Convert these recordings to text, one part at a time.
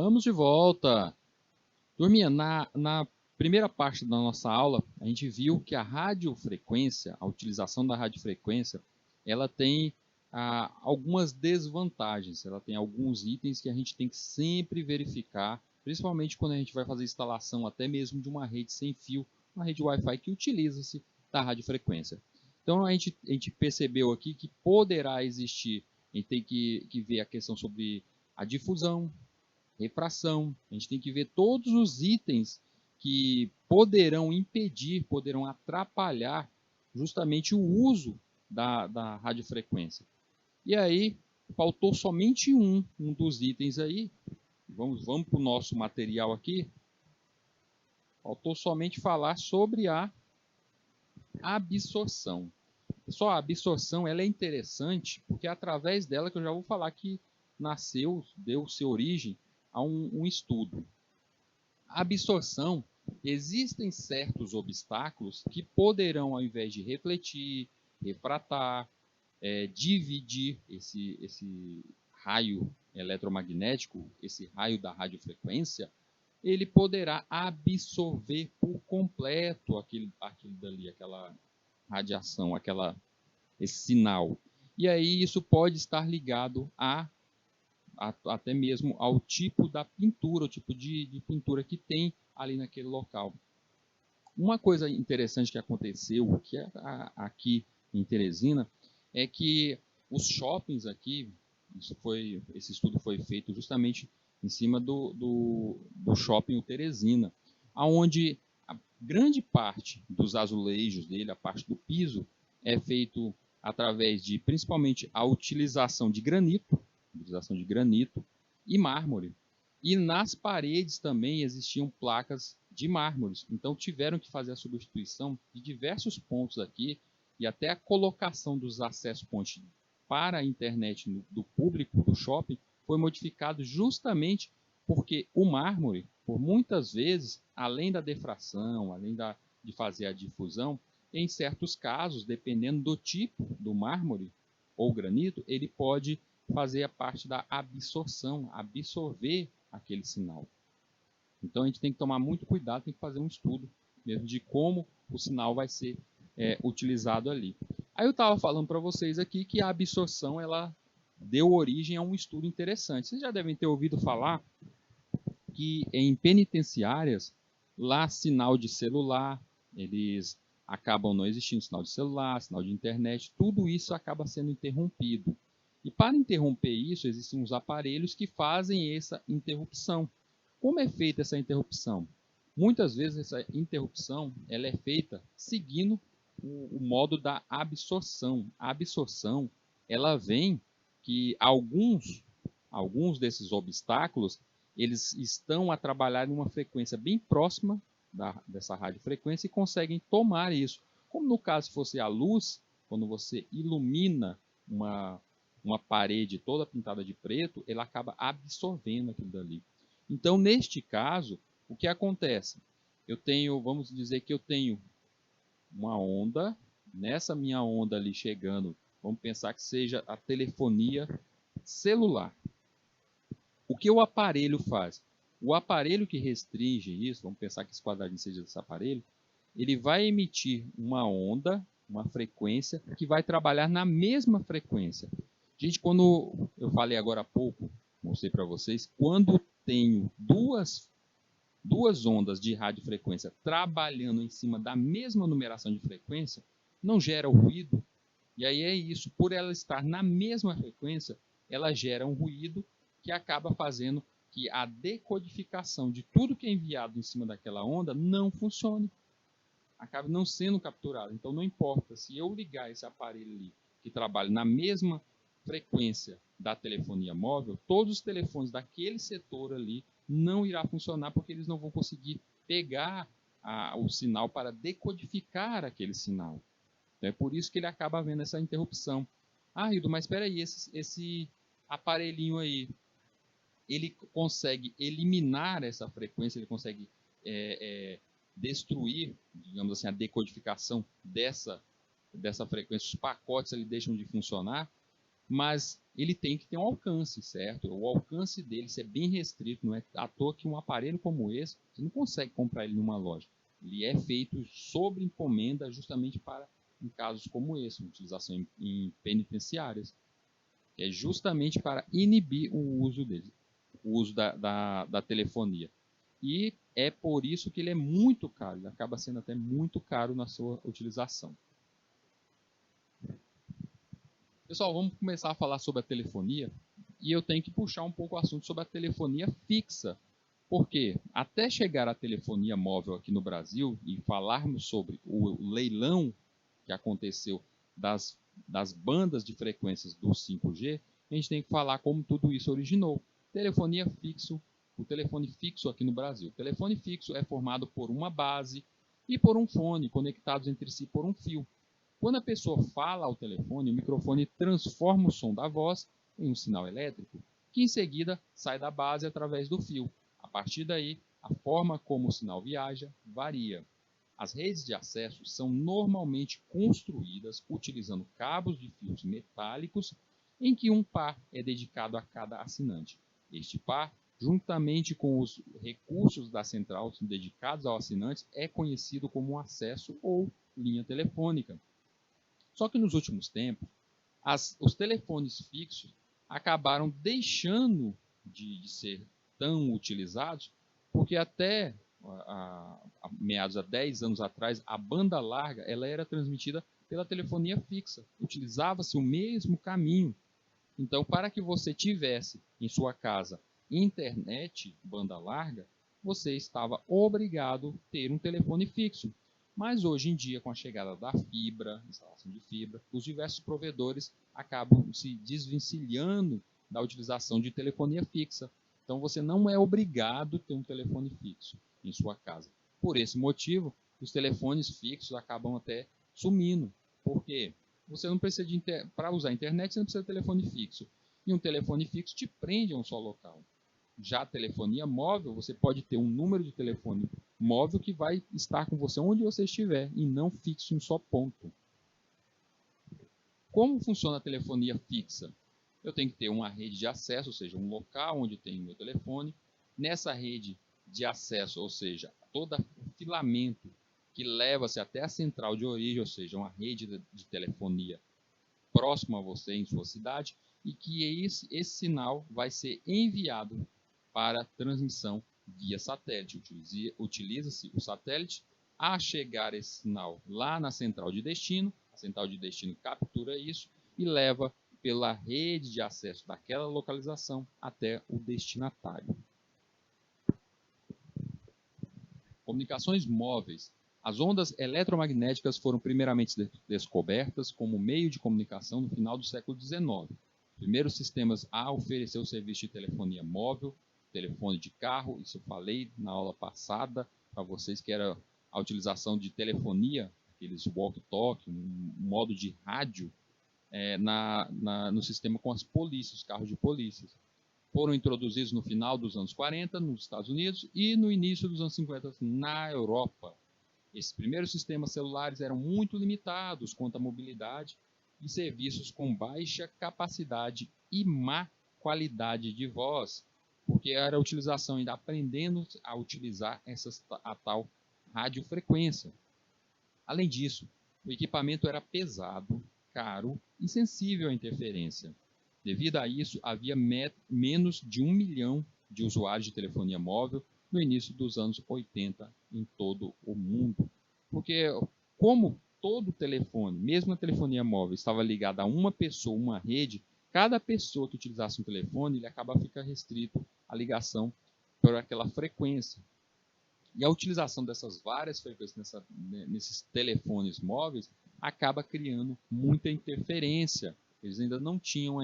Estamos de volta. Turminha, na primeira parte da nossa aula, a gente viu que a radiofrequência, a utilização da radiofrequência, ela tem algumas desvantagens. Ela tem alguns itens que a gente tem que sempre verificar, principalmente quando a gente vai fazer instalação até mesmo de uma rede sem fio, uma rede Wi-Fi que utiliza-se da radiofrequência. Então a gente percebeu aqui que poderá existir, a gente tem que ver a questão sobre a difusão, refração, a gente tem que ver todos os itens que poderão impedir, poderão atrapalhar justamente o uso da radiofrequência. E aí, faltou somente um dos itens aí, vamos para o nosso material aqui, faltou somente falar sobre a absorção. Pessoal, a absorção ela é interessante porque é através dela que eu já vou falar que deu-se origem a um estudo. A absorção, existem certos obstáculos que poderão, ao invés de refletir, refratar, dividir esse raio eletromagnético, esse raio da radiofrequência, ele poderá absorver por completo aquilo dali, aquela radiação, esse sinal. E aí isso pode estar ligado até mesmo ao tipo da pintura, o tipo de pintura que tem ali naquele local. Uma coisa interessante que aconteceu aqui em Teresina é que os shoppings aqui, esse estudo foi feito justamente em cima do shopping Teresina, onde a grande parte dos azulejos dele, a parte do piso, é feito através de principalmente a utilização de granito e mármore. E nas paredes também existiam placas de mármores. Então tiveram que fazer a substituição de diversos pontos aqui e até a colocação dos acessos pontes para a internet do público do shopping foi modificado justamente porque o mármore, por muitas vezes, além da defração, de fazer a difusão, em certos casos, dependendo do tipo do mármore ou granito, ele pode fazer a parte da absorção, absorver aquele sinal. Então a gente tem que tomar muito cuidado, tem que fazer um estudo mesmo de como o sinal vai ser utilizado ali. Aí eu estava falando para vocês aqui que a absorção ela deu origem a um estudo interessante. Vocês já devem ter ouvido falar que em penitenciárias, lá sinal de celular, eles acabam não existindo sinal de celular, sinal de internet, tudo isso acaba sendo interrompido. E para interromper isso, existem uns aparelhos que fazem essa interrupção. Como é feita essa interrupção? Muitas vezes essa interrupção ela é feita seguindo o modo da absorção. A absorção ela vem que alguns desses obstáculos eles estão a trabalhar em uma frequência bem próxima dessa radiofrequência e conseguem tomar isso. Como no caso se fosse a luz, quando você ilumina uma parede toda pintada de preto, ele acaba absorvendo aquilo dali. Então, neste caso, o que acontece? Vamos dizer que eu tenho uma onda, nessa minha onda ali chegando, vamos pensar que seja a telefonia celular. O que o aparelho faz? O aparelho que restringe isso, vamos pensar que esse quadradinho seja desse aparelho, ele vai emitir uma onda, uma frequência, que vai trabalhar na mesma frequência. Gente, quando eu falei agora há pouco, mostrei para vocês, quando tenho duas ondas de radiofrequência trabalhando em cima da mesma numeração de frequência, não gera ruído. E aí é isso, por ela estar na mesma frequência, ela gera um ruído que acaba fazendo que a decodificação de tudo que é enviado em cima daquela onda não funcione. Acaba não sendo capturado. Então não importa se eu ligar esse aparelho ali que trabalha na mesma frequência da telefonia móvel, todos os telefones daquele setor ali não irá funcionar porque eles não vão conseguir pegar o sinal para decodificar aquele sinal. Então é por isso que ele acaba havendo essa interrupção. Ah, Hildo, mas espera aí, esse aparelhinho aí, ele consegue eliminar essa frequência, ele consegue destruir, digamos assim, a decodificação dessa frequência, os pacotes ali deixam de funcionar, mas ele tem que ter um alcance, certo? O alcance dele é bem restrito, não é à toa que um aparelho como esse, você não consegue comprar ele numa loja. Ele é feito sob encomenda justamente para, em casos como esse, utilização em penitenciárias, que é justamente para inibir o uso dele, o uso da telefonia. E é por isso que ele é muito caro, ele acaba sendo até muito caro na sua utilização. Pessoal, vamos começar a falar sobre a telefonia e eu tenho que puxar um pouco o assunto sobre a telefonia fixa. Porque até chegar a telefonia móvel aqui no Brasil e falarmos sobre o leilão que aconteceu das bandas de frequências do 5G, a gente tem que falar como tudo isso originou. Telefonia fixo, o telefone fixo aqui no Brasil. O telefone fixo é formado por uma base e por um fone conectados entre si por um fio. Quando a pessoa fala ao telefone, o microfone transforma o som da voz em um sinal elétrico, que em seguida sai da base através do fio. A partir daí, a forma como o sinal viaja varia. As redes de acesso são normalmente construídas utilizando cabos de fios metálicos em que um par é dedicado a cada assinante. Este par, juntamente com os recursos da central dedicados ao assinante, é conhecido como acesso ou linha telefônica. Só que nos últimos tempos, os telefones fixos acabaram deixando de ser tão utilizados, porque até meados de 10 anos atrás, a banda larga ela era transmitida pela telefonia fixa. Utilizava-se o mesmo caminho. Então, para que você tivesse em sua casa internet banda larga, você estava obrigado a ter um telefone fixo. Mas hoje em dia, com a chegada da fibra, instalação de fibra, os diversos provedores acabam se desvencilhando da utilização de telefonia fixa. Então você não é obrigado a ter um telefone fixo em sua casa. Por esse motivo, os telefones fixos acabam até sumindo. Por quê? Você não precisa para usar a internet, você não precisa de telefone fixo. E um telefone fixo te prende a um só local. Já a telefonia móvel, você pode ter um número de telefone móvel que vai estar com você onde você estiver e não fixo em um só ponto. Como funciona a telefonia fixa? Eu tenho que ter uma rede de acesso, ou seja, um local onde tem o meu telefone. Nessa rede de acesso, ou seja, todo o filamento que leva-se até a central de origem, ou seja, uma rede de telefonia próxima a você em sua cidade, e que esse sinal vai ser enviado para transmissão via satélite. Utiliza-se o satélite a chegar esse sinal lá na central de destino. A central de destino captura isso e leva pela rede de acesso daquela localização até o destinatário. Comunicações móveis. As ondas eletromagnéticas foram primeiramente descobertas como meio de comunicação no final do século XIX. Os primeiros sistemas a oferecer o serviço de telefonia móvel, telefone de carro, isso eu falei na aula passada para vocês, que era a utilização de telefonia, aqueles walkie-talkie, um modo de rádio, no sistema com as polícias, os carros de polícia. Foram introduzidos no final dos anos 40 nos Estados Unidos e no início dos anos 50 na Europa. Esses primeiros sistemas celulares eram muito limitados quanto à mobilidade e serviços com baixa capacidade e má qualidade de voz, porque era a utilização, ainda aprendendo a utilizar a tal radiofrequência. Além disso, o equipamento era pesado, caro e sensível à interferência. Devido a isso, havia menos de 1 milhão de usuários de telefonia móvel no início dos anos 80 em todo o mundo. Porque como todo telefone, mesmo a telefonia móvel, estava ligada a uma pessoa, uma rede, cada pessoa que utilizasse um telefone, ele acaba ficando restrito à ligação por aquela frequência. E a utilização dessas várias frequências nesses telefones móveis acaba criando muita interferência. Eles ainda não tinham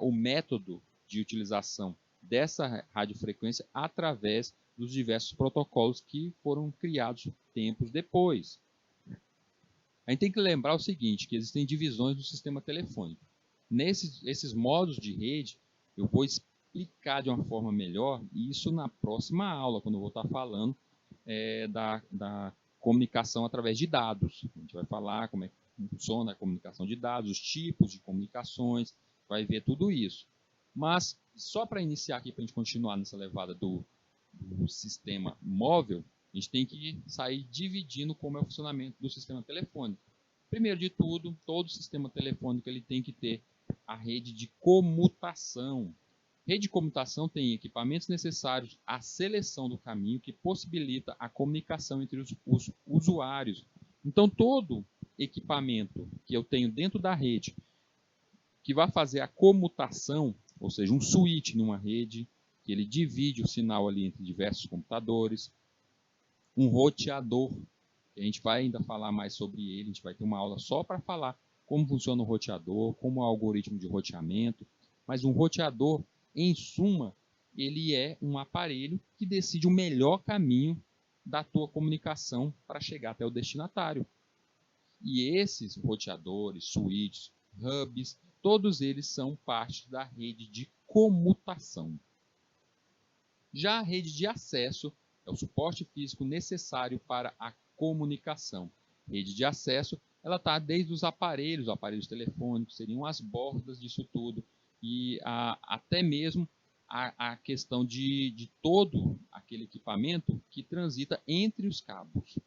o método de utilização dessa radiofrequência através dos diversos protocolos que foram criados tempos depois. A gente tem que lembrar o seguinte, que existem divisões do sistema telefônico. Esses modos de rede, eu vou explicar de uma forma melhor, e isso na próxima aula, quando eu vou estar falando da comunicação através de dados. A gente vai falar funciona a comunicação de dados, os tipos de comunicações, vai ver tudo isso. Mas, só para iniciar aqui, para a gente continuar nessa levada do sistema móvel, a gente tem que sair dividindo como é o funcionamento do sistema telefônico. Primeiro de tudo, todo sistema telefônico ele tem que ter a rede de comutação. Rede de comutação tem equipamentos necessários à seleção do caminho que possibilita a comunicação entre os usuários. Então, todo equipamento que eu tenho dentro da rede que vai fazer a comutação, ou seja, um switch numa rede, que ele divide o sinal ali entre diversos computadores, um roteador, que a gente vai ainda falar mais sobre ele, a gente vai ter uma aula só para falar como funciona o roteador, como é o algoritmo de roteamento, mas um roteador, em suma, ele é um aparelho que decide o melhor caminho da tua comunicação para chegar até o destinatário. E esses roteadores, switches, hubs, todos eles são parte da rede de comutação. Já a rede de acesso é o suporte físico necessário para a comunicação. Rede de acesso, ela está desde os aparelhos telefônicos, seriam as bordas disso tudo, e até mesmo a questão de todo aquele equipamento que transita entre os cabos.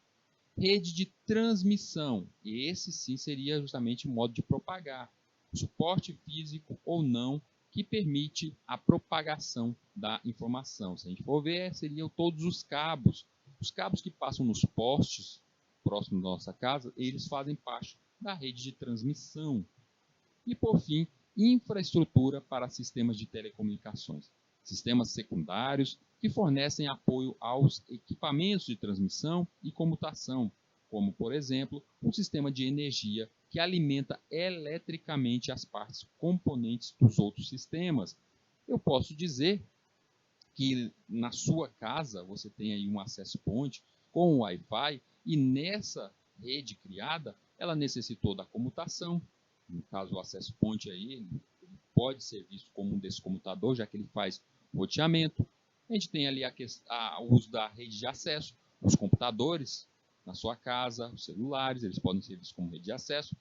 Rede de transmissão, esse sim seria justamente o modo de propagar, suporte físico ou não, que permite a propagação da informação. Se a gente for ver, seriam todos os cabos que passam nos postes próximos da nossa casa, eles fazem parte da rede de transmissão. E por fim, infraestrutura para sistemas de telecomunicações, sistemas secundários que fornecem apoio aos equipamentos de transmissão e comutação, como, por exemplo, um sistema de energia que alimenta eletricamente as partes componentes dos outros sistemas. Eu posso dizer que na sua casa você tem aí um access point com o Wi-Fi e nessa rede criada, ela necessitou da comutação. No caso, o access point aí, ele pode ser visto como um desse computador, já que ele faz roteamento. A gente tem ali o uso da rede de acesso, os computadores na sua casa, os celulares, eles podem ser vistos como rede de acesso.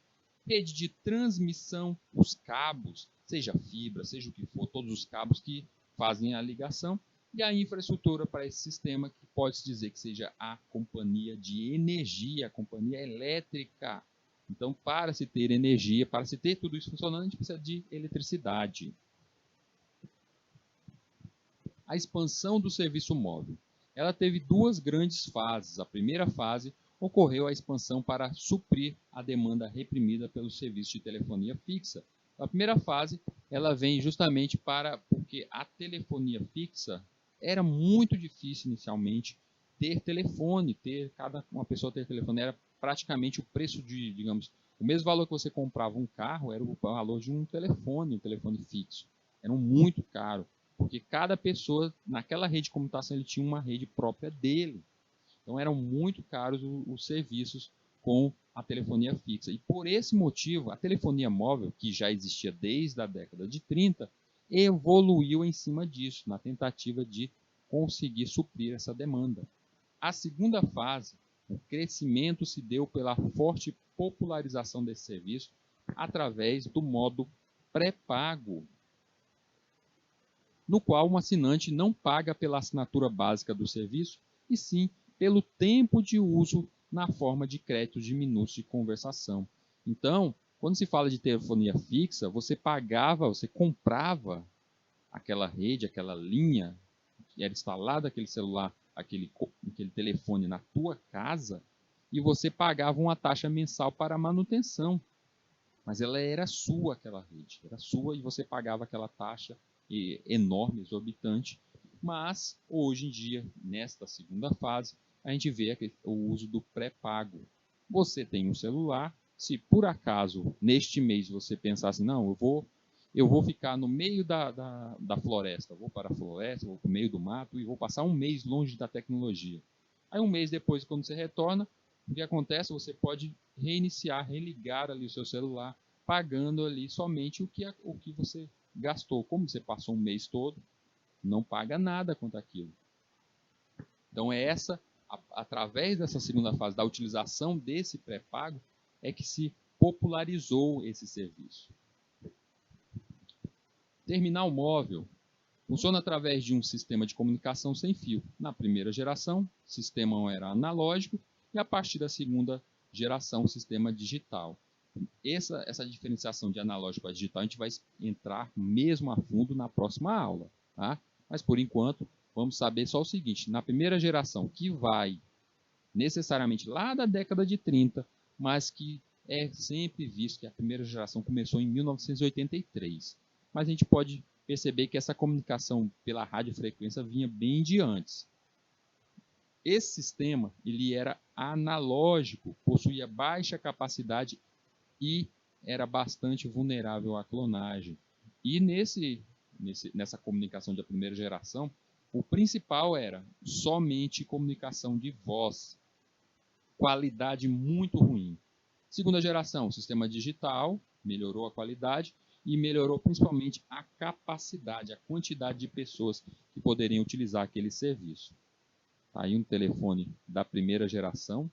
Rede de transmissão, os cabos, seja fibra, seja o que for, todos os cabos que fazem a ligação. E a infraestrutura para esse sistema, que pode-se dizer que seja a companhia de energia, a companhia elétrica. Então, para se ter energia, para se ter tudo isso funcionando, a gente precisa de eletricidade. A expansão do serviço móvel. Ela teve duas grandes fases. A primeira fase ocorreu a expansão para suprir a demanda reprimida pelo serviço de telefonia fixa. A primeira fase, ela vem justamente porque a telefonia fixa era muito difícil inicialmente ter telefone, cada uma pessoa ter telefone era praticamente o preço de, digamos, o mesmo valor que você comprava um carro era o valor de um telefone fixo. Era muito caro, porque cada pessoa naquela rede de comutação ele tinha uma rede própria dele. Então eram muito caros os serviços com a telefonia fixa. E por esse motivo, a telefonia móvel, que já existia desde a década de 30, evoluiu em cima disso, na tentativa de conseguir suprir essa demanda. A segunda fase, o crescimento se deu pela forte popularização desse serviço através do modo pré-pago, no qual um assinante não paga pela assinatura básica do serviço, e sim pelo tempo de uso na forma de créditos de minutos de conversação. Então, quando se fala de telefonia fixa, você comprava aquela rede, aquela linha, que era instalado aquele celular, aquele telefone na tua casa, e você pagava uma taxa mensal para a manutenção. Mas ela era sua, aquela rede, era sua e você pagava aquela taxa enorme, exorbitante. Mas, hoje em dia, nesta segunda fase, a gente vê o uso do pré-pago. Você tem um celular, se por acaso, neste mês, você pensar assim, não, eu vou ficar no meio da floresta, vou para a floresta, vou para o meio do mato e vou passar um mês longe da tecnologia. Aí um mês depois, quando você retorna, o que acontece? Você pode reiniciar, religar ali o seu celular, pagando ali somente o que você gastou. Como você passou um mês todo, não paga nada quanto aquilo. Então através dessa segunda fase da utilização desse pré-pago, é que se popularizou esse serviço. Terminal móvel funciona através de um sistema de comunicação sem fio. Na primeira geração, o sistema era analógico e a partir da segunda geração, o sistema digital. Essa diferenciação de analógico para digital a gente vai entrar mesmo a fundo na próxima aula. Tá? Mas, por enquanto, vamos saber só o seguinte. Na primeira geração, que vai necessariamente lá da década de 30, mas que é sempre visto que a primeira geração começou em 1983. Mas a gente pode perceber que essa comunicação pela radiofrequência vinha bem de antes. Esse sistema ele era analógico, possuía baixa capacidade e era bastante vulnerável à clonagem. E nessa comunicação da primeira geração, o principal era somente comunicação de voz. Qualidade muito ruim. Segunda geração, sistema digital, melhorou a qualidade e melhorou principalmente a capacidade, a quantidade de pessoas que poderiam utilizar aquele serviço. Tá aí um telefone da primeira geração,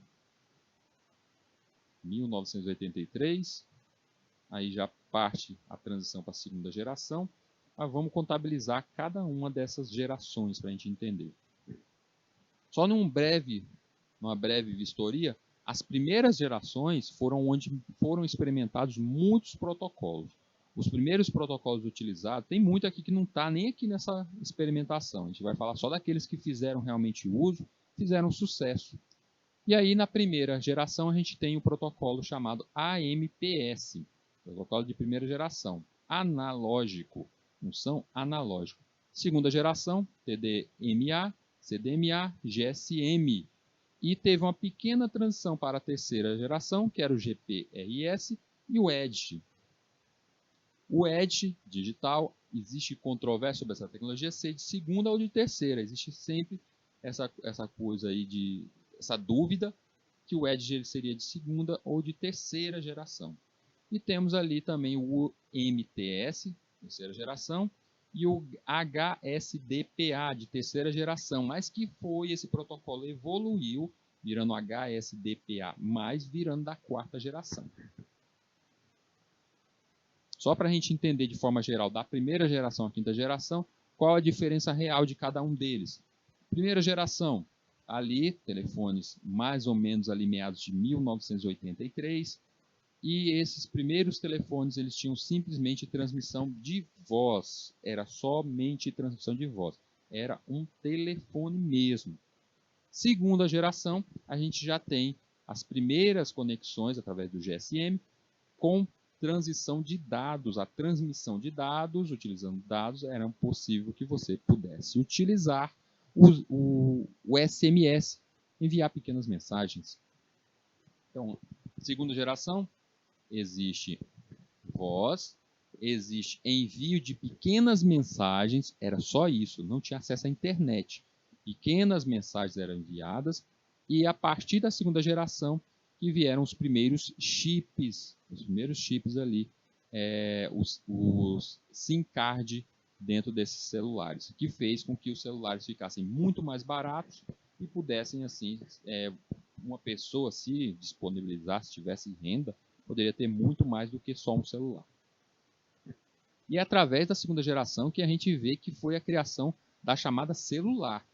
1983. Aí já parte a transição para a segunda geração. Mas vamos contabilizar cada uma dessas gerações para a gente entender. Só numa breve vistoria, as primeiras gerações foram onde foram experimentados muitos protocolos. Os primeiros protocolos utilizados, tem muito aqui que não está nem aqui nessa experimentação. A gente vai falar só daqueles que fizeram realmente uso, fizeram sucesso. E aí, na primeira geração, a gente tem o protocolo chamado AMPS, protocolo de primeira geração, analógico, função analógico. Segunda geração, TDMA, CDMA, GSM. E teve uma pequena transição para a terceira geração, que era o GPRS e o EDGE. O EDGE digital, existe controvérsia sobre essa tecnologia ser de segunda ou de terceira. Existe sempre essa coisa aí essa dúvida que o EDGE ele seria de segunda ou de terceira geração. E temos ali também o MTS, terceira geração, e o HSDPA, de terceira geração, mas que esse protocolo evoluiu, virando HSDPA+, virando da quarta geração. Só para a gente entender de forma geral, da primeira geração à quinta geração, qual a diferença real de cada um deles. Primeira geração, ali, telefones mais ou menos ali meados de 1983, e esses primeiros telefones eles tinham simplesmente transmissão de voz, era somente transmissão de voz, era um telefone mesmo. Segunda geração, a gente já tem as primeiras conexões através do GSM com transição de dados. A transmissão de dados, utilizando dados, era possível que você pudesse utilizar o SMS, enviar pequenas mensagens. Então, segunda geração, existe voz, existe envio de pequenas mensagens, era só isso, não tinha acesso à internet. Pequenas mensagens eram enviadas e a partir da segunda geração que vieram os primeiros chips ali, os SIM card dentro desses celulares, que fez com que os celulares ficassem muito mais baratos e pudessem, assim, uma pessoa se disponibilizar, se tivesse renda, poderia ter muito mais do que só um celular. E é através da segunda geração que a gente vê que foi a criação da chamada celular.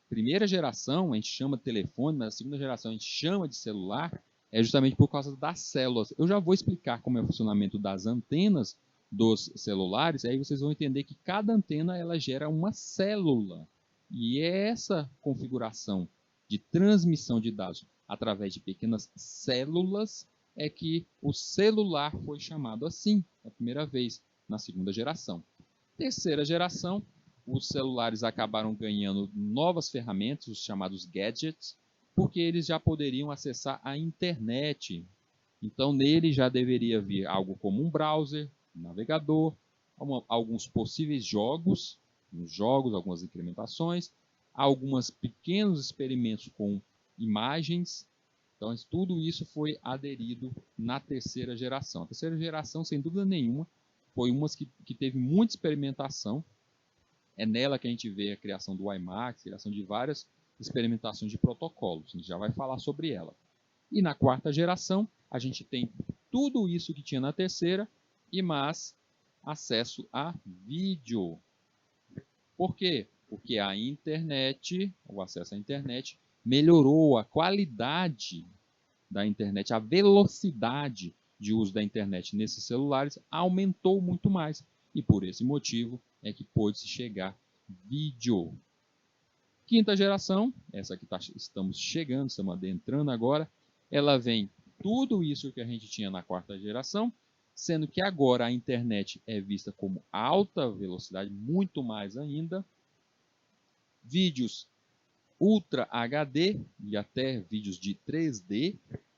Primeira geração a gente chama de telefone, mas a segunda geração a gente chama de celular, é justamente por causa das células. Eu já vou explicar como é o funcionamento das antenas dos celulares, aí vocês vão entender que cada antena ela gera uma célula. E essa configuração de transmissão de dados através de pequenas células é que o celular foi chamado assim, a primeira vez, na segunda geração. Terceira geração, os celulares acabaram ganhando novas ferramentas, os chamados gadgets, porque eles já poderiam acessar a internet. Então, nele já deveria vir algo como um browser, um navegador, alguns possíveis jogos, algumas incrementações, alguns pequenos experimentos com imagens. Então, tudo isso foi aderido na terceira geração. A terceira geração, sem dúvida nenhuma, foi uma que teve muita experimentação. É nela que a gente vê a criação do WiMAX, a criação de várias experimentações de protocolos. A gente já vai falar sobre ela. E na quarta geração, a gente tem tudo isso que tinha na terceira e mais acesso a vídeo. Por quê? Porque a internet, o acesso à internet, melhorou a qualidade da internet, a velocidade de uso da internet nesses celulares aumentou muito mais. E por esse motivo é que pôde-se chegar vídeo. Quinta geração, essa que estamos chegando, estamos adentrando agora, ela vem tudo isso que a gente tinha na quarta geração, sendo que agora a internet é vista como alta velocidade, muito mais ainda. Vídeos Ultra HD e até vídeos de 3D.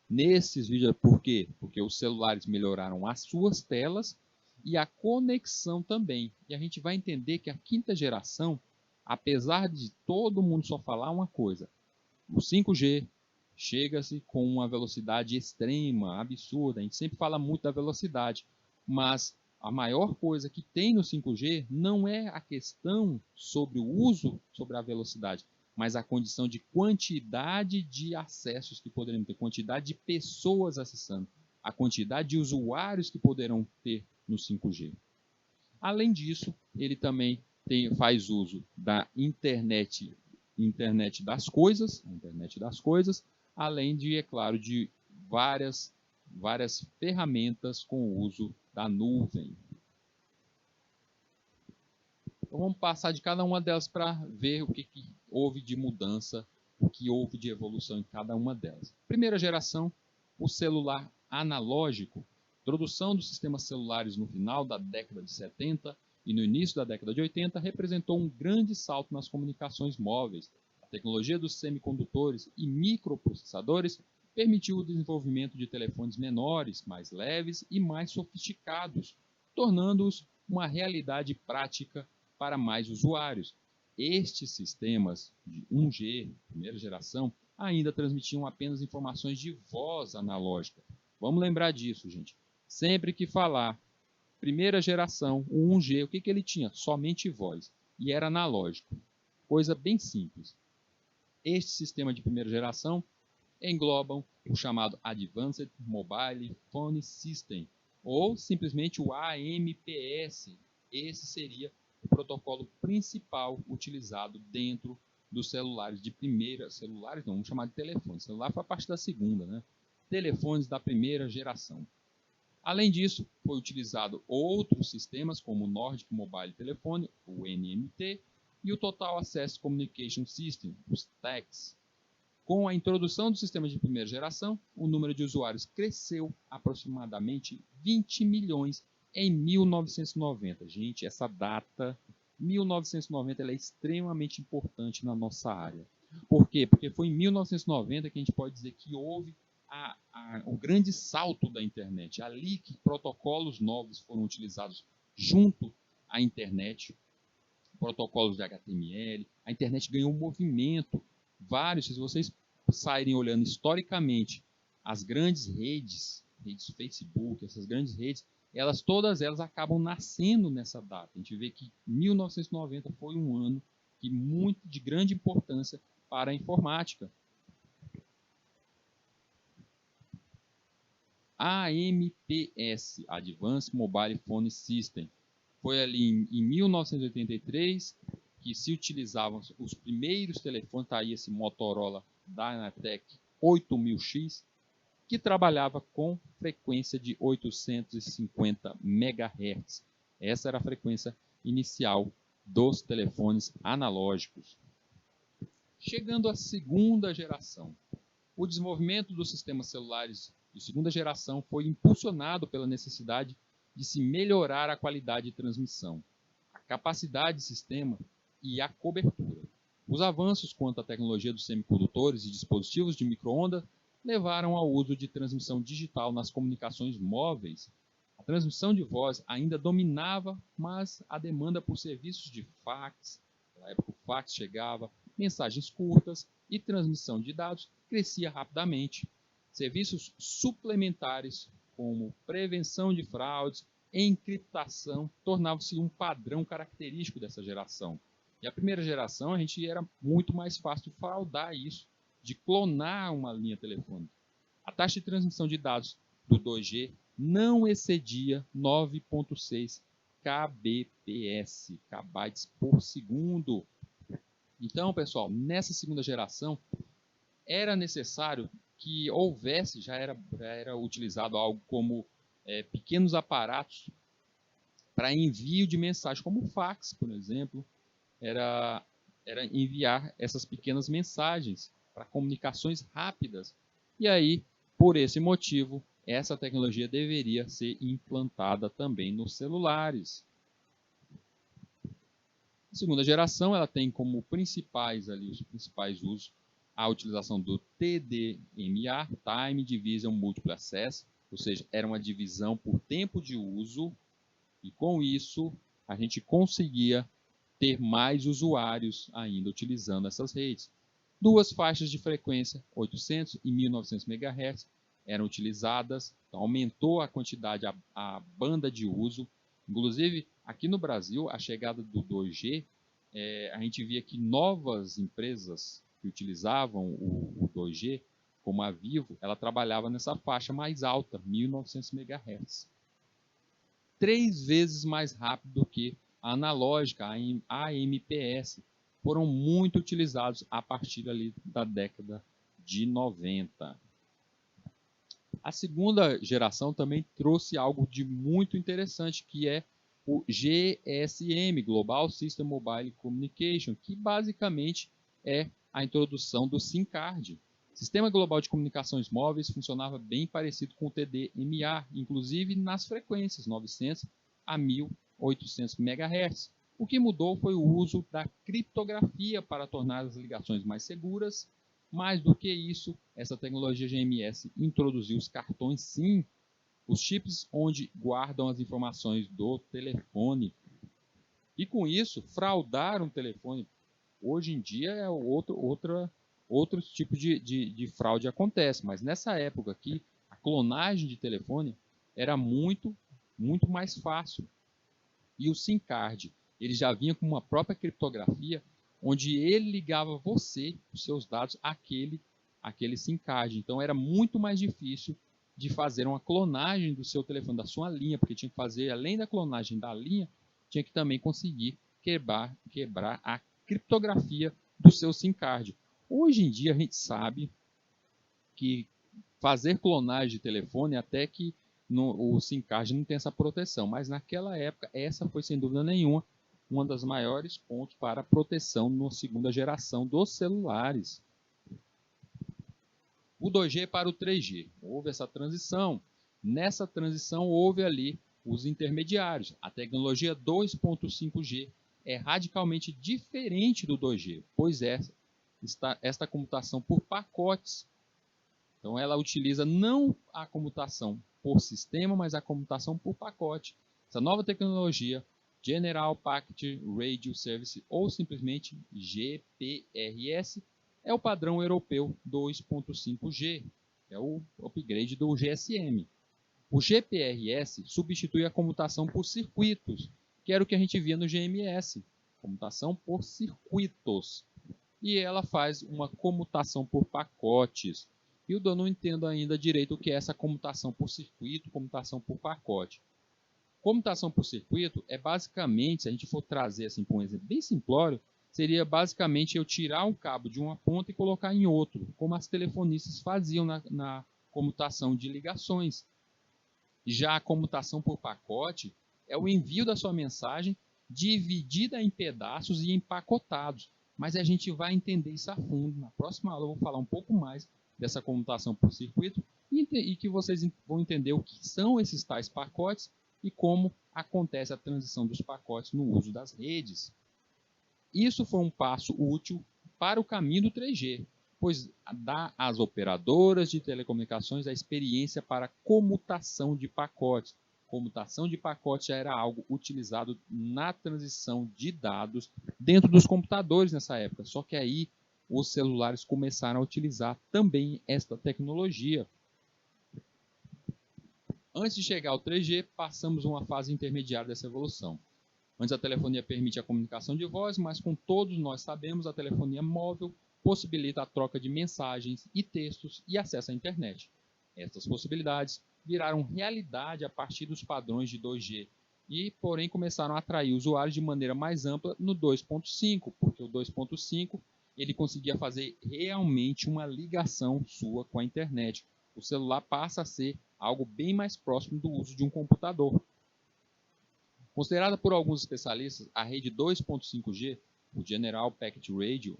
Nesses vídeos, por quê? Porque os celulares melhoraram as suas telas e a conexão também. E a gente vai entender que a quinta geração, apesar de todo mundo só falar uma coisa, o 5G chega-se com uma velocidade extrema, absurda. A gente sempre fala muito da velocidade, mas a maior coisa que tem no 5G não é a questão sobre o uso, sobre a velocidade, mas a condição de quantidade de acessos que poderemos ter, quantidade de pessoas acessando, a quantidade de usuários que poderão ter no 5G. Além disso, ele também faz uso da internet das coisas, além de, é claro, de várias ferramentas com o uso da nuvem. Então vamos passar de cada uma delas para ver o que houve de mudança, o que houve de evolução em cada uma delas. Primeira geração, o celular analógico. Introdução dos sistemas celulares no final da década de 70 e no início da década de 80 representou um grande salto nas comunicações móveis. A tecnologia dos semicondutores e microprocessadores permitiu o desenvolvimento de telefones menores, mais leves e mais sofisticados, tornando-os uma realidade prática para mais usuários. Estes sistemas de 1G, primeira geração, ainda transmitiam apenas informações de voz analógica. Vamos lembrar disso, gente. Sempre que falar primeira geração, o 1G, o que ele tinha? Somente voz. E era analógico. Coisa bem simples. Este sistema de primeira geração englobam o chamado Advanced Mobile Phone System, ou simplesmente o AMPS. Esse seria o protocolo principal utilizado dentro dos celulares de primeira, celulares não, vamos chamar de telefone. Celular foi a parte da segunda, né? Telefones da primeira geração. Além disso, foi utilizado outros sistemas como o Nordic Mobile Telephone, o NMT, e o Total Access Communication System, os TACS. Com a introdução do sistema de primeira geração, o número de usuários cresceu aproximadamente 20 milhões em 1990. Gente, essa data, 1990, ela é extremamente importante na nossa área. Por quê? Porque foi em 1990 que a gente pode dizer que houve o grande salto da internet. Ali que protocolos novos foram utilizados junto à internet, protocolos de HTML, a internet ganhou um movimento. Vários, se vocês saírem olhando historicamente, as grandes redes Facebook, essas grandes redes, todas elas acabam nascendo nessa data. A gente vê que 1990 foi um ano de grande importância para a informática. AMPS, Advanced Mobile Phone System, foi ali em 1983 que se utilizavam os primeiros telefones, está aí esse Motorola Dynatec 8000X, que trabalhava com frequência de 850 MHz. Essa era a frequência inicial dos telefones analógicos. Chegando à segunda geração, o desenvolvimento dos sistemas celulares de segunda geração foi impulsionado pela necessidade de se melhorar a qualidade de transmissão, a capacidade de sistema e a cobertura. Os avanços quanto à tecnologia dos semicondutores e dispositivos de micro-ondas levaram ao uso de transmissão digital nas comunicações móveis. A transmissão de voz ainda dominava, mas a demanda por serviços de fax, na época o fax chegava, mensagens curtas e transmissão de dados crescia rapidamente. Serviços suplementares, como prevenção de fraudes, encriptação, tornavam-se um padrão característico dessa geração. E a primeira geração, a gente era muito mais fácil de fraudar isso, de clonar uma linha telefônica. A taxa de transmissão de dados do 2G não excedia 9.6 kbps, kbytes por segundo. Então, pessoal, nessa segunda geração, era necessário que houvesse, já era utilizado algo como pequenos aparatos para envio de mensagem, como o fax, por exemplo, era enviar essas pequenas mensagens para comunicações rápidas. E aí, por esse motivo, essa tecnologia deveria ser implantada também nos celulares. A segunda geração ela tem como principais usos a utilização do TDMA, Time Division Multiple Access, ou seja, era uma divisão por tempo de uso, e com isso a gente conseguia ter mais usuários ainda utilizando essas redes. Duas faixas de frequência, 800 e 1900 MHz, eram utilizadas, então aumentou a quantidade, a banda de uso. Inclusive, aqui no Brasil, a chegada do 2G, a gente via que novas empresas que utilizavam o 2G, como a Vivo, ela trabalhava nessa faixa mais alta, 1900 MHz. 3 vezes mais rápido do que a analógica, a AMPS, foram muito utilizados a partir ali da década de 90. A segunda geração também trouxe algo de muito interessante, que é o GSM, Global System Mobile Communication, que basicamente é a introdução do SIM card. O Sistema Global de Comunicações Móveis funcionava bem parecido com o TDMA, inclusive nas frequências 900 a 1800 MHz. O que mudou foi o uso da criptografia para tornar as ligações mais seguras. Mais do que isso, essa tecnologia GMS introduziu os cartões SIM, os chips onde guardam as informações do telefone. E com isso, fraudar um telefone, hoje em dia é outro tipo de fraude acontece, mas nessa época aqui, a clonagem de telefone era muito mais fácil. E o SIM card, ele já vinha com uma própria criptografia, onde ele ligava você, os seus dados, àquele SIM card. Então era muito mais difícil de fazer uma clonagem do seu telefone, da sua linha, porque tinha que fazer, além da clonagem da linha, tinha que também conseguir quebrar a criptografia do seu SIM card. Hoje em dia a gente sabe que fazer clonagem de telefone, até que o SIM card não tem essa proteção, mas naquela época essa foi sem dúvida nenhuma uma das maiores pontos para a proteção na segunda geração dos celulares. O 2G para o 3G, houve essa transição. Nessa transição houve ali os intermediários. A tecnologia 2.5G é radicalmente diferente do 2G, pois esta comutação por pacotes. Então ela utiliza não a comutação por sistema, mas a comutação por pacote. Essa nova tecnologia, General Packet Radio Service, ou simplesmente GPRS, é o padrão europeu 2.5G, é o upgrade do GSM. O GPRS substitui a comutação por circuitos, que era o que a gente via no GMS, comutação por circuitos. E ela faz uma comutação por pacotes. E eu não entendo ainda direito o que é essa comutação por circuito, comutação por pacote. Comutação por circuito é basicamente, se a gente for trazer assim para um exemplo bem simplório, seria basicamente eu tirar um cabo de uma ponta e colocar em outro, como as telefonistas faziam na comutação de ligações. Já a comutação por pacote é o envio da sua mensagem dividida em pedaços e empacotados. Mas a gente vai entender isso a fundo. Na próxima aula eu vou falar um pouco mais dessa comutação por circuito e que vocês vão entender o que são esses tais pacotes e como acontece a transição dos pacotes no uso das redes. Isso foi um passo útil para o caminho do 3G, pois dá às operadoras de telecomunicações a experiência para comutação de pacotes. Comutação de pacotes já era algo utilizado na transição de dados dentro dos computadores nessa época, só que aí os celulares começaram a utilizar também esta tecnologia. Antes de chegar ao 3G, passamos uma fase intermediária dessa evolução. Antes a telefonia permite a comunicação de voz, mas como todos nós sabemos, a telefonia móvel possibilita a troca de mensagens e textos e acesso à internet. Essas possibilidades viraram realidade a partir dos padrões de 2G e, porém, começaram a atrair usuários de maneira mais ampla no 2.5, porque o 2.5 ele conseguia fazer realmente uma ligação sua com a internet. O celular passa a ser algo bem mais próximo do uso de um computador. Considerada por alguns especialistas, a rede 2.5G, o General Packet Radio,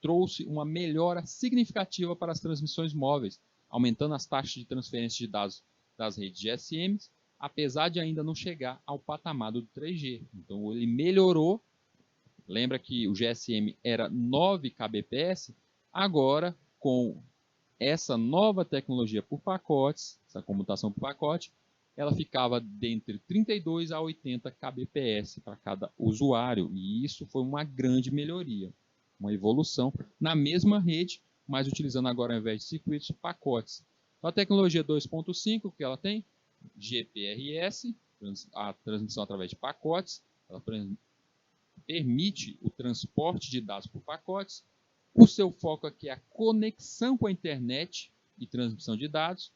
trouxe uma melhora significativa para as transmissões móveis, aumentando as taxas de transferência de dados das redes GSM, apesar de ainda não chegar ao patamar do 3G. Então ele melhorou. Lembra que o GSM era 9 kbps, agora com essa nova tecnologia por pacotes, essa comutação por pacote, ela ficava dentre 32 a 80 kbps para cada usuário, e isso foi uma grande melhoria, uma evolução na mesma rede, mas utilizando agora ao invés de circuitos, pacotes. Então, a tecnologia 2.5 que ela tem, GPRS, a transmissão através de pacotes, ela permite o transporte de dados por pacotes. O seu foco aqui é a conexão com a internet e transmissão de dados.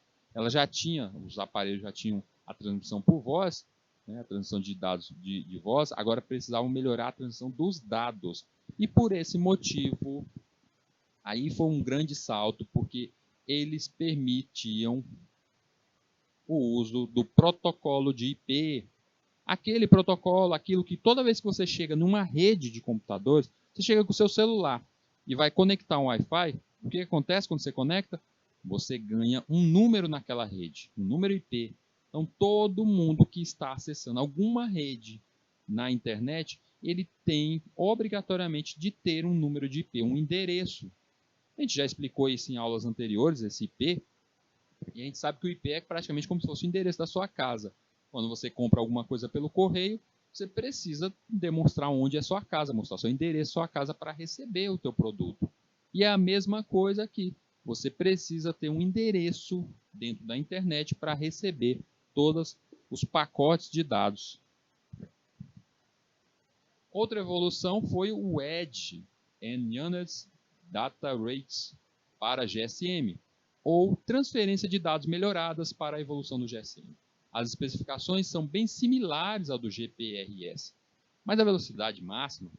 Os aparelhos já tinham a transmissão por voz, né, a transmissão de dados de voz, agora precisavam melhorar a transmissão dos dados. E por esse motivo, aí foi um grande salto, porque eles permitiam o uso do protocolo de IP. Aquele protocolo, aquilo que toda vez que você chega numa rede de computadores, você chega com o seu celular e vai conectar um Wi-Fi, o que acontece quando você conecta? Você ganha um número naquela rede, um número IP. Então, todo mundo que está acessando alguma rede na internet, ele tem obrigatoriamente de ter um número de IP, um endereço. A gente já explicou isso em aulas anteriores, esse IP, e a gente sabe que o IP é praticamente como se fosse o endereço da sua casa. Quando você compra alguma coisa pelo correio, você precisa demonstrar onde é sua casa, mostrar seu endereço, sua casa para receber o teu produto. E é a mesma coisa aqui. Você precisa ter um endereço dentro da internet para receber todos os pacotes de dados. Outra evolução foi o Edge, Enhanced Data Rates, para GSM, ou transferência de dados melhoradas para a evolução do GSM. As especificações são bem similares ao do GPRS, mas a velocidade máxima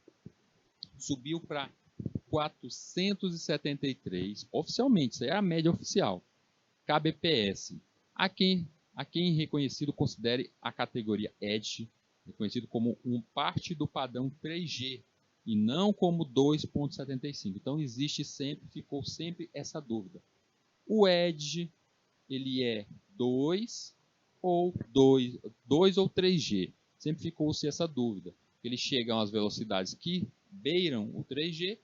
subiu para 473, oficialmente, isso é a média oficial, kbps, a quem reconhecido considere a categoria Edge, reconhecido como parte do padrão 3G, e não como 2.75. Então ficou sempre essa dúvida. O Edge, ele é 2 ou 3G. Sempre ficou-se essa dúvida. Ele chega a umas velocidades que beiram o 3G,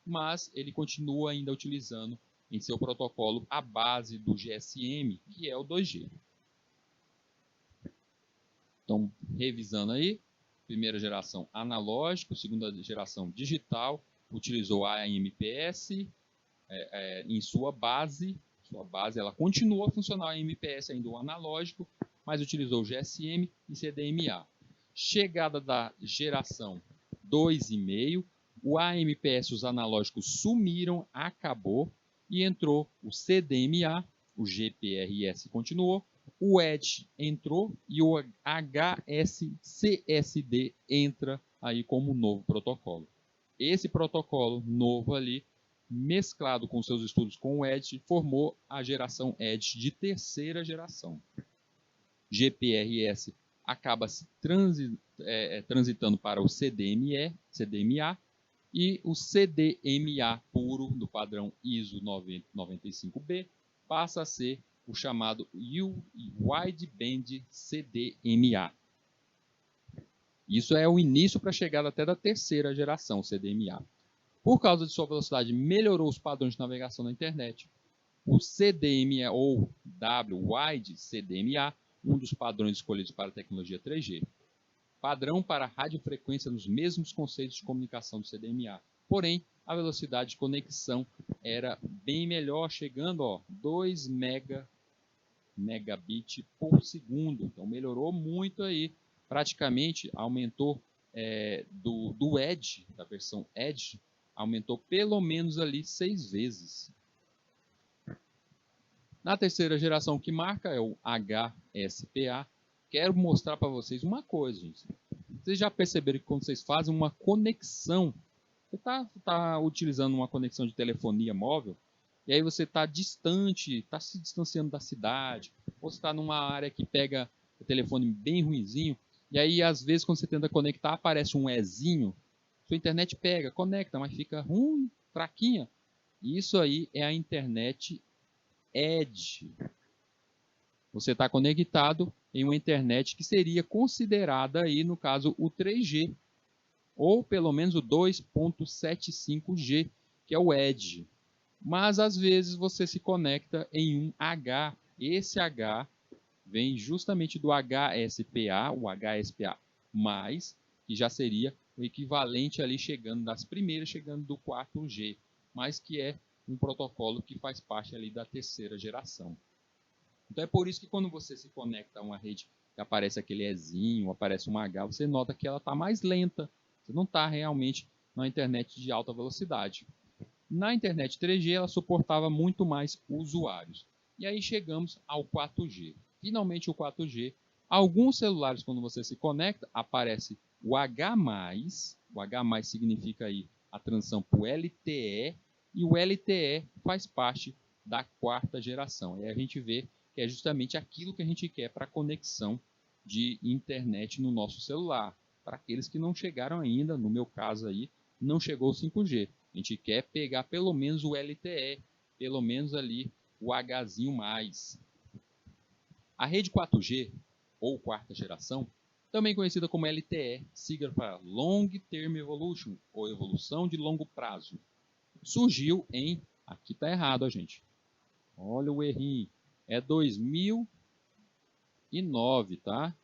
mas ele continua ainda utilizando em seu protocolo a base do GSM, que é o 2G. Então, revisando aí, primeira geração analógico, segunda geração digital, utilizou a AMPS em sua base. Sua base ela continua a funcionar em MPS ainda o analógico, mas utilizou GSM e CDMA. Chegada da geração 2,5, o AMPS, os analógicos sumiram, acabou, e entrou o CDMA, o GPRS continuou, o Edge entrou e o HSCSD entra aí como novo protocolo. Esse protocolo novo ali, mesclado com seus estudos com o Edge, formou a geração Edge de terceira geração. GPRS acaba se transitando para o CDMA, e o CDMA puro, do padrão ISO 9095B, passa a ser o chamado Wideband CDMA. Isso é o início para a chegada até da terceira geração CDMA. Por causa de sua velocidade, melhorou os padrões de navegação na internet. O CDMA ou Wide CDMA, um dos padrões escolhidos para a tecnologia 3G. Padrão para radiofrequência nos mesmos conceitos de comunicação do CDMA. Porém, a velocidade de conexão era bem melhor, chegando a 2 megabit por segundo. Então melhorou muito aí, praticamente aumentou do Edge, da versão Edge, aumentou pelo menos ali 6 vezes. Na terceira geração, o que marca é o HSPA. Quero mostrar para vocês uma coisa, gente. Vocês já perceberam que quando vocês fazem uma conexão, você está utilizando uma conexão de telefonia móvel, e aí você está distante, está se distanciando da cidade, ou você está numa área que pega o telefone bem ruinzinho, e aí às vezes quando você tenta conectar aparece um Ezinho, sua internet pega, conecta, mas fica ruim, fraquinha. E isso aí é a internet Edge. Você está conectado em uma internet que seria considerada aí, no caso, o 3G, ou pelo menos o 2.75G, que é o Edge. Mas às vezes você se conecta em um H. Esse H vem justamente do HSPA, o HSPA+, que já seria o equivalente ali chegando das primeiras, chegando do 4G, mas que é um protocolo que faz parte ali da terceira geração. Então é por isso que quando você se conecta a uma rede que aparece aquele Ezinho, aparece um H, você nota que ela está mais lenta. Você não está realmente na internet de alta velocidade. Na internet 3G ela suportava muito mais usuários. E aí chegamos ao 4G. Finalmente o 4G. Alguns celulares, quando você se conecta, aparece o H+. O H+ significa aí a transição para o LTE. E o LTE faz parte da quarta geração. E aí a gente vê que é justamente aquilo que a gente quer para a conexão de internet no nosso celular. Para aqueles que não chegaram ainda, no meu caso aí, não chegou o 5G. A gente quer pegar pelo menos o LTE, pelo menos ali o Hzinho mais. A rede 4G, ou quarta geração, também conhecida como LTE, sigla para Long Term Evolution, ou evolução de longo prazo, surgiu em... Aqui está errado, gente. Olha o errinho. É 2009, tá?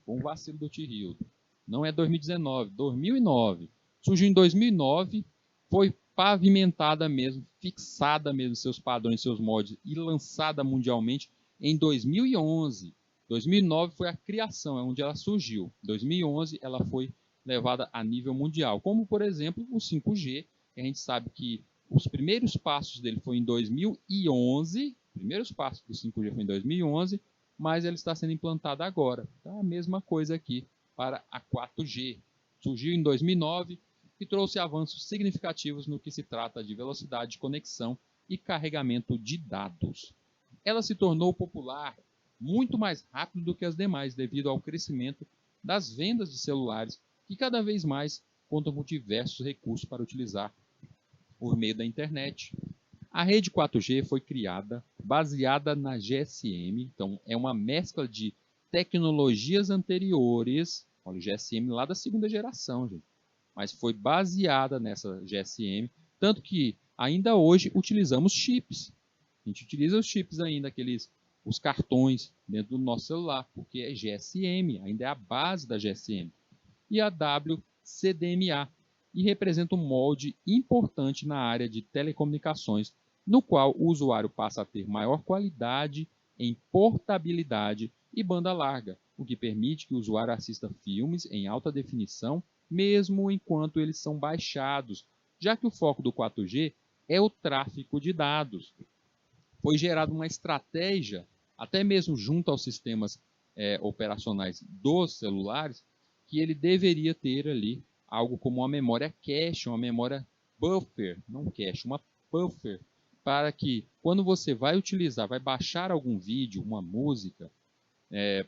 Foi um vacilo do T-Hildo. Não é 2019, 2009. Surgiu em 2009, foi pavimentada mesmo, fixada mesmo seus padrões, seus moldes e lançada mundialmente em 2011. 2009 foi a criação, é onde ela surgiu. 2011 ela foi levada a nível mundial, como por exemplo o 5G, que a gente sabe que os primeiros passos dele foi em 2011, primeiros passos do 5G foi em 2011, mas ele está sendo implantado agora. Então, a mesma coisa aqui para a 4G. Surgiu em 2009 e trouxe avanços significativos no que se trata de velocidade de conexão e carregamento de dados. Ela se tornou popular muito mais rápido do que as demais devido ao crescimento das vendas de celulares que cada vez mais contam com diversos recursos para utilizar por meio da internet. A rede 4G foi criada baseada na GSM, então é uma mescla de tecnologias anteriores, olha o GSM lá da segunda geração, gente, mas foi baseada nessa GSM, tanto que ainda hoje utilizamos chips. A gente utiliza os chips ainda, os cartões dentro do nosso celular, porque é GSM, ainda é a base da GSM. E a WCDMA, e representa um molde importante na área de telecomunicações, no qual o usuário passa a ter maior qualidade em portabilidade e banda larga, o que permite que o usuário assista filmes em alta definição, mesmo enquanto eles são baixados, já que o foco do 4G é o tráfego de dados. Foi gerada uma estratégia, até mesmo junto aos sistemas operacionais dos celulares, que ele deveria ter ali algo como uma memória cache, uma memória buffer, não cache, uma buffer, para que quando você vai utilizar, vai baixar algum vídeo, uma música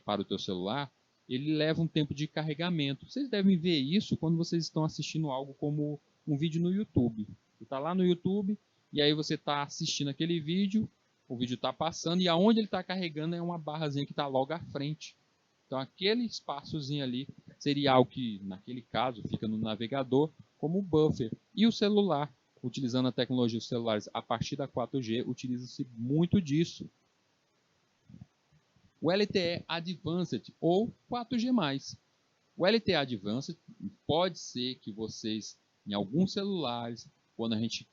para o teu celular, ele leva um tempo de carregamento. Vocês devem ver isso quando vocês estão assistindo algo como um vídeo no YouTube. Você está lá no YouTube e aí você está assistindo aquele vídeo, o vídeo está passando e aonde ele está carregando é uma barrazinha que está logo à frente. Então aquele espaçozinho ali seria algo que, naquele caso, fica no navegador como buffer. E o celular, utilizando a tecnologia dos celulares a partir da 4G, utiliza-se muito disso. O LTE Advanced ou 4G+. O LTE Advanced pode ser que vocês, em alguns celulares, quando a gente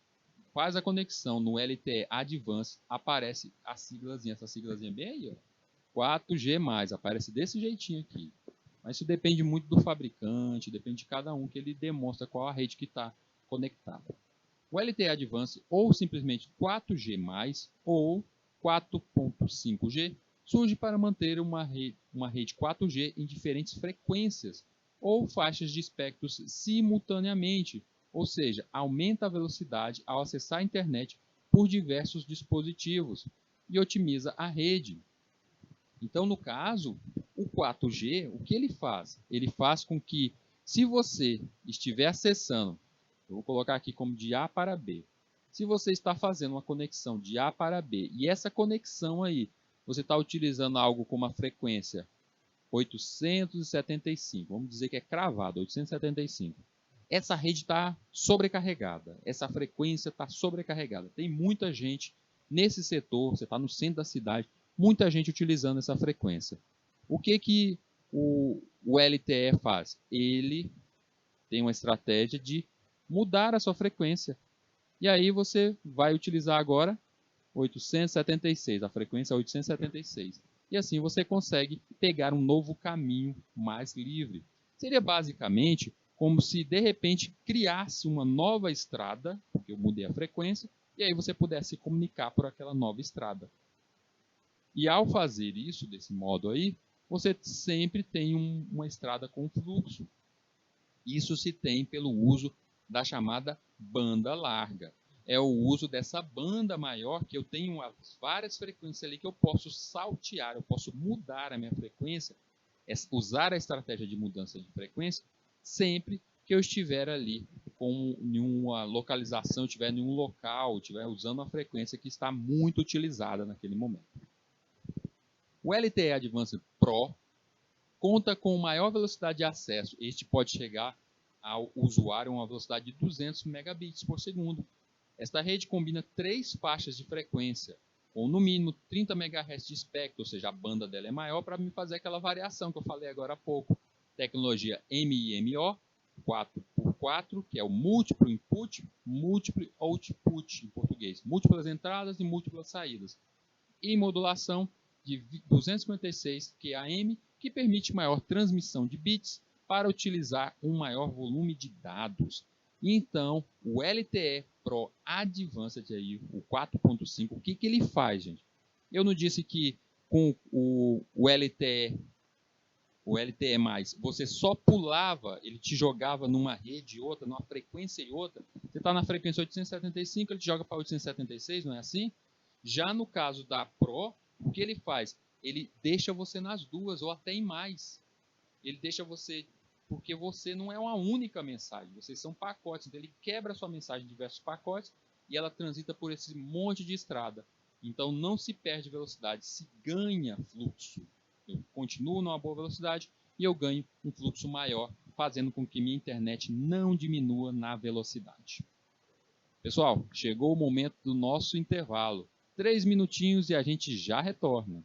faz a conexão no LTE Advanced, aparece a siglazinha, essa siglazinha bem aí, ó, 4G+, aparece desse jeitinho aqui. Mas isso depende muito do fabricante, depende de cada um que ele demonstra qual a rede que está conectada. O LTE Advanced ou simplesmente 4G+, ou 4.5G surge para manter uma rede 4G em diferentes frequências ou faixas de espectros simultaneamente, ou seja, aumenta a velocidade ao acessar a internet por diversos dispositivos e otimiza a rede. Então, no caso, o 4G, o que ele faz? Ele faz com que, se você estiver acessando, eu vou colocar aqui como de A para B, se você está fazendo uma conexão de A para B e essa conexão aí, você está utilizando algo como a frequência 875, vamos dizer que é cravado, 875. Essa rede está sobrecarregada, essa frequência está sobrecarregada. Tem muita gente nesse setor, você está no centro da cidade, muita gente utilizando essa frequência. O que o LTE faz? Ele tem uma estratégia de mudar a sua frequência. E aí você vai utilizar agora 876, a frequência é 876. E assim você consegue pegar um novo caminho mais livre. Seria basicamente como se de repente criasse uma nova estrada, porque eu mudei a frequência, e aí você pudesse se comunicar por aquela nova estrada. E ao fazer isso desse modo aí, você sempre tem uma estrada com fluxo. Isso se tem pelo uso da chamada banda larga. É o uso dessa banda maior, que eu tenho várias frequências ali que eu posso saltear, eu posso mudar a minha frequência, usar a estratégia de mudança de frequência, sempre que eu estiver ali com nenhuma localização, estiver em um local, estiver usando uma frequência que está muito utilizada naquele momento. O LTE Advanced Pro conta com maior velocidade de acesso. Este pode chegar ao usuário a uma velocidade de 200 megabits por segundo. Esta rede combina 3 faixas de frequência, com no mínimo 30 MHz de espectro, ou seja, a banda dela é maior para me fazer aquela variação que eu falei agora há pouco. Tecnologia MIMO, 4x4, que é o múltiplo input, múltiplo output em português. Múltiplas entradas e múltiplas saídas. E modulação de 256 QAM, que permite maior transmissão de bits para utilizar um maior volume de dados. Então, o LTE Pro Advanced, aí, o 4.5, o que ele faz, gente? Eu não disse que com o LTE você só pulava, ele te jogava numa rede e outra, numa frequência e outra. Você está na frequência 875, ele te joga para 876, não é assim? Já no caso da Pro, o que ele faz? Ele deixa você nas duas, ou até em mais. Ele deixa você, porque você não é uma única mensagem, vocês são pacotes. Então ele quebra a sua mensagem em diversos pacotes e ela transita por esse monte de estrada. Então não se perde velocidade, se ganha fluxo. Eu continuo numa boa velocidade e eu ganho um fluxo maior, fazendo com que minha internet não diminua na velocidade. Pessoal, chegou o momento do nosso intervalo. 3 minutinhos e a gente já retorna.